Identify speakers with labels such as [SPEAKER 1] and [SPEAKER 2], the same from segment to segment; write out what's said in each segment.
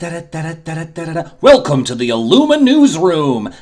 [SPEAKER 1] Welcome to the Illuma Newsroom.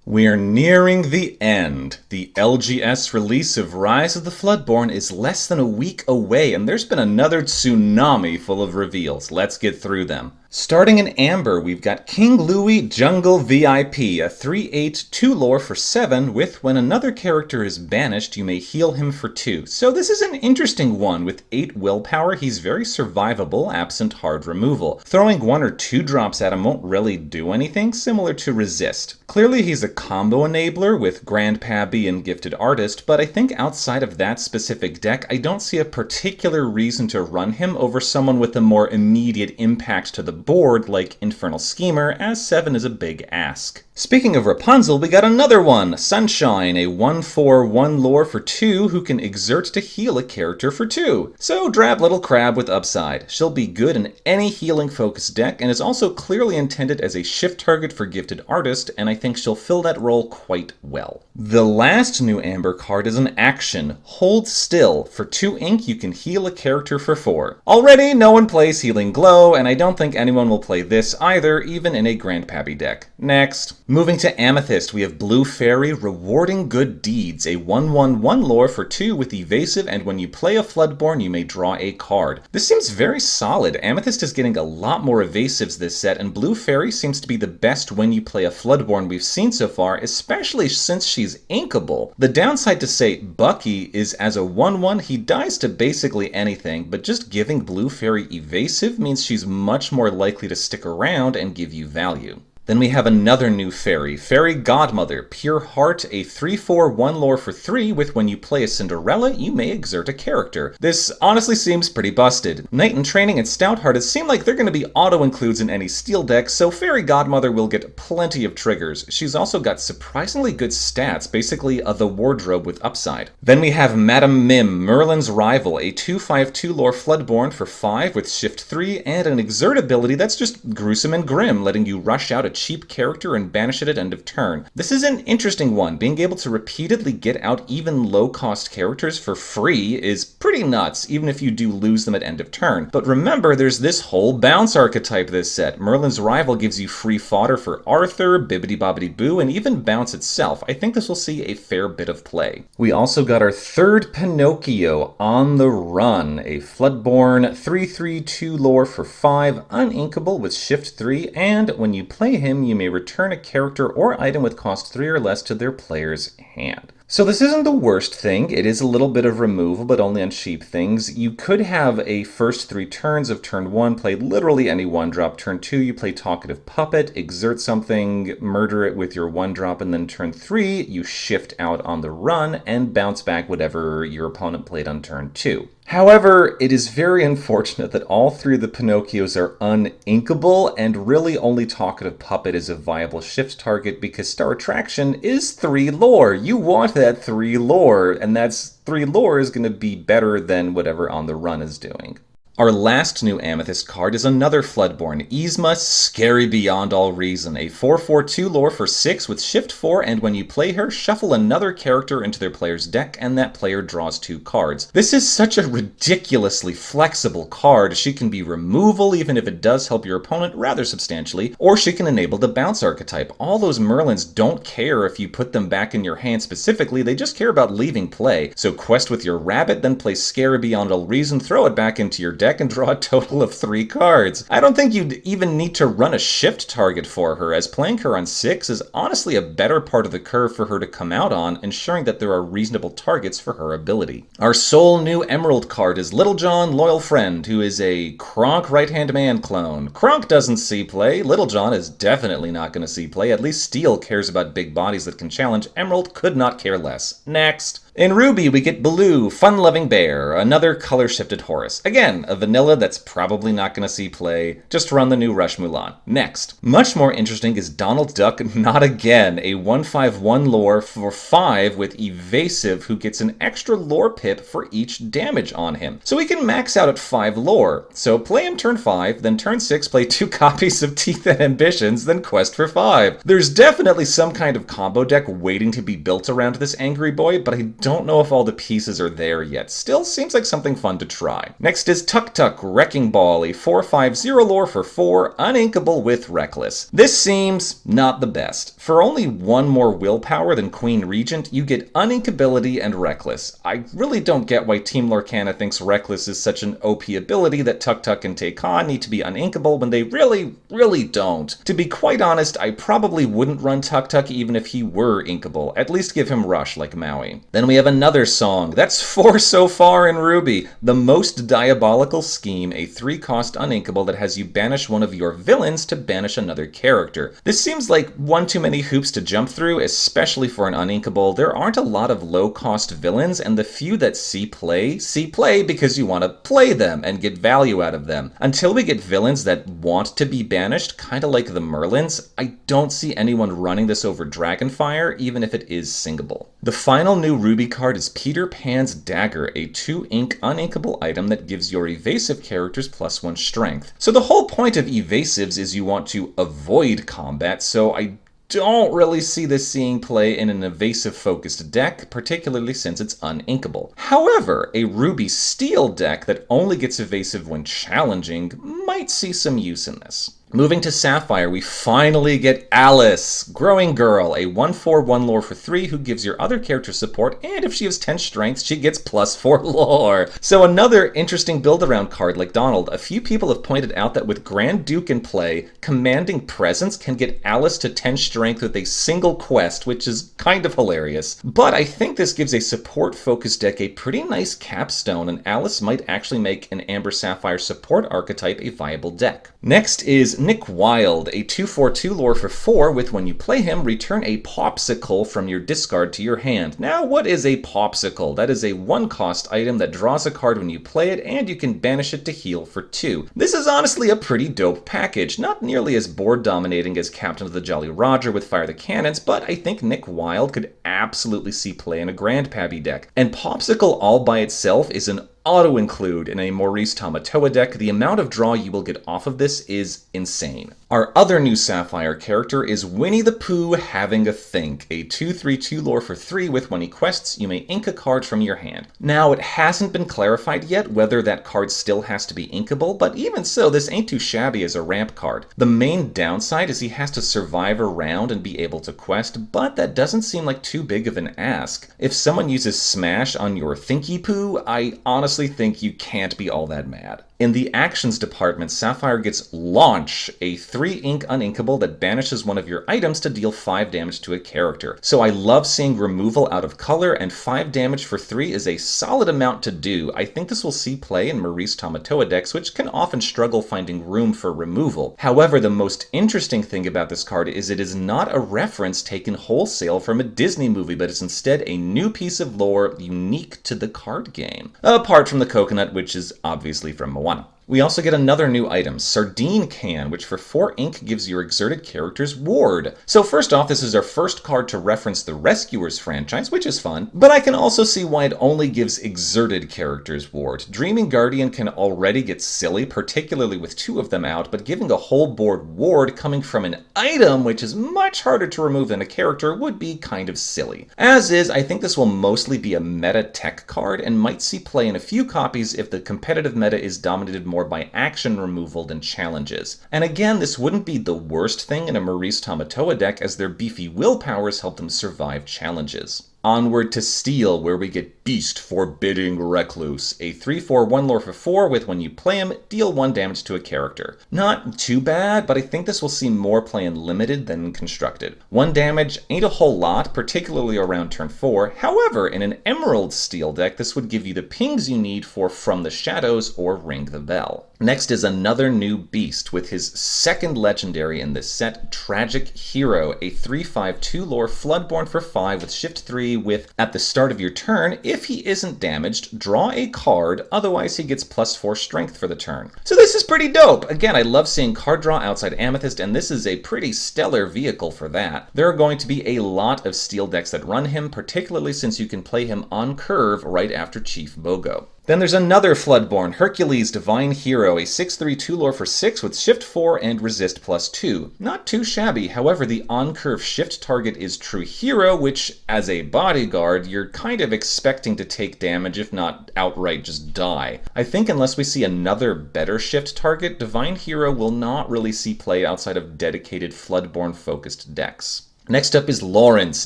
[SPEAKER 2] We're nearing the end. The LGS release of Rise of the Floodborn is less than a week away, and there's been another tsunami full of reveals. Let's get through them. Starting in Amber, we've got King Louis Jungle VIP, a 3/8 2 lore for 7, with when another character is banished, you may heal him for 2. So this is an interesting one. With 8 willpower, he's very survivable, absent hard removal. Throwing 1 or 2 drops at him won't really do anything, similar to Resist. Clearly he's a combo enabler with Grandpappy and Gifted Artist, but I think outside of that specific deck, I don't see a particular reason to run him over someone with a more immediate impact to the board like Infernal Schemer, as 7 is a big ask. Speaking of Rapunzel, we got another one, Sunshine, a 1/4 1 lore for 2 who can exert to heal a character for 2. So drab little crab with upside. She'll be good in any healing focused deck and is also clearly intended as a shift target for Gifted Artist, and I think she'll fill that role quite well. The last new Amber card is an action, Hold Still. For 2 ink, you can heal a character for 4. Already, no one plays Healing Glow, and I don't think anyone will play this either, even in a Grandpappy deck. Next. Moving to Amethyst, we have Blue Fairy Rewarding Good Deeds, a 1/1 1 lore for 2 with evasive, and when you play a Floodborn, you may draw a card. This seems very solid. Amethyst is getting a lot more evasives this set, and Blue Fairy seems to be the best when you play a Floodborn we've seen so far, especially since she's inkable. The downside to, say, Bucky is as a 1/1, he dies to basically anything, but just giving Blue Fairy evasive means she's much more likely to stick around and give you value. Then we have another new fairy, Fairy Godmother, Pure Heart, a 3/4 1 lore for 3 with when you play a Cinderella, you may exert a character. This honestly seems pretty busted. Knight in Training and Stouthearted seem like they're going to be auto-includes in any steel deck, so Fairy Godmother will get plenty of triggers. She's also got surprisingly good stats, basically the wardrobe with upside. Then we have Madame Mim, Merlin's Rival, a 2/5 2 lore Floodborn for 5 with Shift 3 and an exert ability that's just gruesome and grim, letting you rush out a cheap character and banish it at end of turn. This is an interesting one. Being able to repeatedly get out even low-cost characters for free is pretty nuts, even if you do lose them at end of turn. But remember, there's this whole bounce archetype this set. Merlin's Rival gives you free fodder for Arthur, Bibbidi Bobbidi Boo, and even bounce itself. I think this will see a fair bit of play. We also got our third Pinocchio, On the Run, a Floodborn 3/3 2 lore for 5, uninkable with Shift 3, and when you play him, you may return a character or item with cost 3 or less to their player's hand. So this isn't the worst thing. It is a little bit of removal, but only on cheap things. You could have a first 3 turns of turn 1 play literally any 1-drop. Turn 2, you play Talkative Puppet, exert something, murder it with your 1-drop, and then turn 3, you shift out On the Run and bounce back whatever your opponent played on turn 2. However, it is very unfortunate that all 3 of the Pinocchios are uninkable, and really only Talkative Puppet is a viable shift target because Star Attraction is 3 lore. You want that 3 lore, and that's 3 lore is going to be better than whatever On the Run is doing. Our last new Amethyst card is another Floodborn, Yzma, Scary Beyond All Reason, a 4/4 2 lore for 6 with Shift 4, and when you play her, shuffle another character into their player's deck, and that player draws 2 cards. This is such a ridiculously flexible card. She can be removal, even if it does help your opponent rather substantially, or she can enable the bounce archetype. All those Merlins don't care if you put them back in your hand specifically, they just care about leaving play. So quest with your rabbit, then play Scary Beyond All Reason, throw it back into your deck, and draw a total of 3 cards. I don't think you'd even need to run a shift target for her, as playing her on 6 is honestly a better part of the curve for her to come out on, ensuring that there are reasonable targets for her ability. Our sole new Emerald card is Little John, Loyal Friend, who is a Kronk right-hand man clone. Kronk doesn't see play, Little John is definitely not going to see play, at least Steel cares about big bodies that can challenge, Emerald could not care less. Next. In Ruby, we get Baloo, Fun-Loving Bear, another color-shifted Horus. Again, a vanilla that's probably not going to see play. Just run the new Rush Mulan. Next. Much more interesting is Donald Duck Not Again, a 1/5 1 lore for 5 with Evasive, who gets an extra lore pip for each damage on him. So he can max out at 5 lore. So play him turn 5, then turn 6, play 2 copies of Teeth and Ambitions, then quest for 5. There's definitely some kind of combo deck waiting to be built around this angry boy, but I don't know if all the pieces are there yet. Still seems like something fun to try. Next is Tuck Tuk Tuk Wrecking Ball, a 4/5/0 lore for 4, uninkable with Reckless. This seems not the best. For only one more willpower than Queen Regent, you get uninkability and Reckless. I really don't get why Team Lorcana thinks Reckless is such an OP ability that Tuk Tuk and Taekon need to be uninkable when they really don't. To be quite honest, I probably wouldn't run Tuk Tuk even if he were inkable. At least give him Rush like Maui. Then we have another song. That's 4 so far in Ruby. The Most Diabolical Scheme, a 3-cost uninkable that has you banish one of your villains to banish another character. This seems like one too many hoops to jump through, especially for an uninkable. There aren't a lot of low-cost villains, and the few that see play because you want to play them and get value out of them. Until we get villains that want to be banished, kinda like the Merlins, I don't see anyone running this over Dragonfire, even if it is singable. The final new Ruby card is Peter Pan's Dagger, a 2-ink uninkable item that gives your evasive characters +1 strength. So the whole point of evasives is you want to avoid combat, so I don't really see this seeing play in an evasive-focused deck, particularly since it's uninkable. However, a Ruby Steel deck that only gets evasive when challenging might see some use in this. Moving to Sapphire, we finally get Alice, Growing Girl, a 1/4/1 lore for 3 who gives your other character support, and if she has 10 strength, she gets +4 lore. So another interesting build-around card like Donald. A few people have pointed out that with Grand Duke in play, Commanding Presence can get Alice to 10 strength with a single quest, which is kind of hilarious. But I think this gives a support-focused deck a pretty nice capstone, and Alice might actually make an Amber Sapphire support archetype a viable deck. Next is Nick Wild, a 2/4/2 lore for 4 with when you play him, return a Popsicle from your discard to your hand. Now, what is a Popsicle? That is a 1-cost item that draws a card when you play it, and you can banish it to heal for 2. This is honestly a pretty dope package, not nearly as board dominating as Captain of the Jolly Roger with Fire the Cannons, but I think Nick Wild could absolutely see play in a Grandpappy deck. And Popsicle all by itself is an auto-include in a Maurice Tamatoa deck. The amount of draw you will get off of this is insane. Our other new Sapphire character is Winnie the Pooh Having a Think, a 2/3/2 lore for 3 with when he quests, you may ink a card from your hand. Now, it hasn't been clarified yet whether that card still has to be inkable, but even so, this ain't too shabby as a ramp card. The main downside is he has to survive a round and be able to quest, but that doesn't seem like too big of an ask. If someone uses Smash on your Thinky Poo, I honestly think you can't be all that mad. In the actions department, Sapphire gets Launch, a 3-ink uninkable that banishes one of your items to deal 5 damage to a character. So I love seeing removal out of color, and 5 damage for 3 is a solid amount to do. I think this will see play in Maurice Tamatoa decks, which can often struggle finding room for removal. However, the most interesting thing about this card is it is not a reference taken wholesale from a Disney movie, but is instead a new piece of lore unique to the card game. Apart from the coconut, which is obviously from Moana. We also get another new item, Sardine Can, which for 4 ink gives your exerted characters Ward. So first off, this is our first card to reference the Rescuers franchise, which is fun, but I can also see why it only gives exerted characters Ward. Dreaming Guardian can already get silly, particularly with 2 of them out, but giving a whole board Ward coming from an item, which is much harder to remove than a character, would be kind of silly. As is, I think this will mostly be a meta tech card and might see play in a few copies if the competitive meta is dominated more by action removal than challenges. And again, this wouldn't be the worst thing in a Maurice Tamatoa deck, as their beefy willpowers help them survive challenges. Onward to Steel, where we get Beast Forbidding Recluse, a 3/4/1 lore for 4 with when you play him, deal 1 damage to a character. Not too bad, but I think this will see more play in Limited than Constructed. 1 damage ain't a whole lot, particularly around turn 4. However, in an Emerald Steel deck, this would give you the pings you need for From the Shadows or Ring the Bell. Next is another new beast with his second legendary in this set, Tragic Hero, a 3/5/2 lore Floodborn for 5 with Shift 3 with, at the start of your turn, if he isn't damaged, draw a card, otherwise he gets +4 strength for the turn. So this is pretty dope. Again, I love seeing card draw outside Amethyst, and this is a pretty stellar vehicle for that. There are going to be a lot of Steel decks that run him, particularly since you can play him on curve right after Chief Bogo. Then there's another Floodborn, Hercules Divine Hero, a 6/3 2-lore for 6 with Shift 4 and Resist +2. Not too shabby, however the on-curve shift target is True Hero, which, as a bodyguard, you're kind of expecting to take damage, if not outright just die. I think unless we see another better shift target, Divine Hero will not really see play outside of dedicated Floodborn-focused decks. Next up is Lawrence,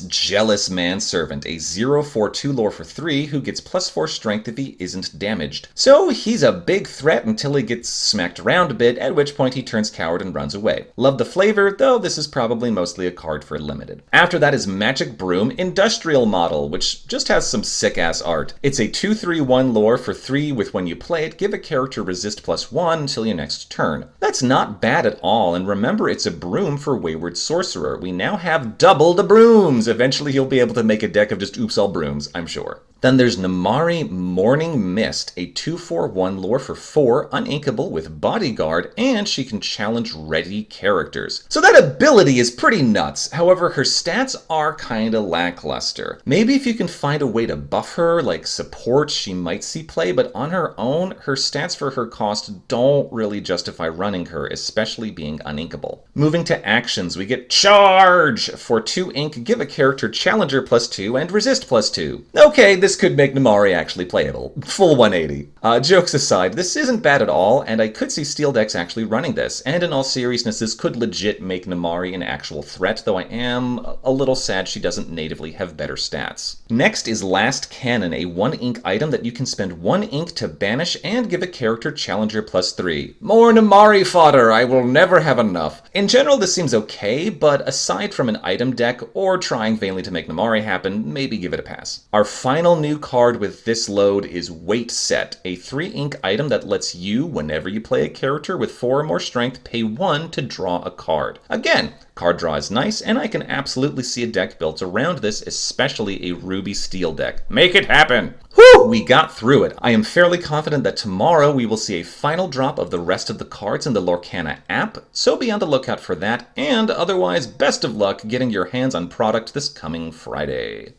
[SPEAKER 2] Jealous Manservant, a 0/4 2-lore for 3 who gets +4 strength if he isn't damaged. So he's a big threat until he gets smacked around a bit, at which point he turns coward and runs away. Love the flavor, though this is probably mostly a card for limited. After that is Magic Broom Industrial Model, which just has some sick-ass art. It's a 2/3 1-lore for 3 with when you play it, give a character resist +1 until your next turn. That's not bad at all, and remember it's a broom for Wayward Sorcerer. We now have double the brooms! Eventually he'll be able to make a deck of just oops all brooms, I'm sure. Then there's Namari Morning Mist, a 2/4 1-lore for 4, uninkable with Bodyguard, and she can challenge ready characters. So that ability is pretty nuts, however her stats are kinda lackluster. Maybe if you can find a way to buff her, like support, she might see play, but on her own, her stats for her cost don't really justify running her, especially being uninkable. Moving to actions, we get Charge! For 2 ink, give a character Challenger +2 and Resist +2. Okay, this could make Namari actually playable. Full 180. Jokes aside, this isn't bad at all, and I could see Steel decks actually running this, and in all seriousness, this could legit make Namari an actual threat, though I am a little sad she doesn't natively have better stats. Next is Last Cannon, a 1 ink item that you can spend 1 ink to banish and give a character Challenger +3. More Namari fodder, I will never have enough. In general, this seems okay, but aside from an item deck or trying vainly to make Namari happen, maybe give it a pass. Our final new card with this load is Weight Set, a 3 ink item that lets you, whenever you play a character with 4 or more strength, pay 1 to draw a card. Again, card draw is nice, and I can absolutely see a deck built around this, especially a Ruby Steel deck. Make it happen! Whew! We got through it. I am fairly confident that tomorrow we will see a final drop of the rest of the cards in the Lorcana app, so be on the lookout for that, and otherwise, best of luck getting your hands on product this coming Friday.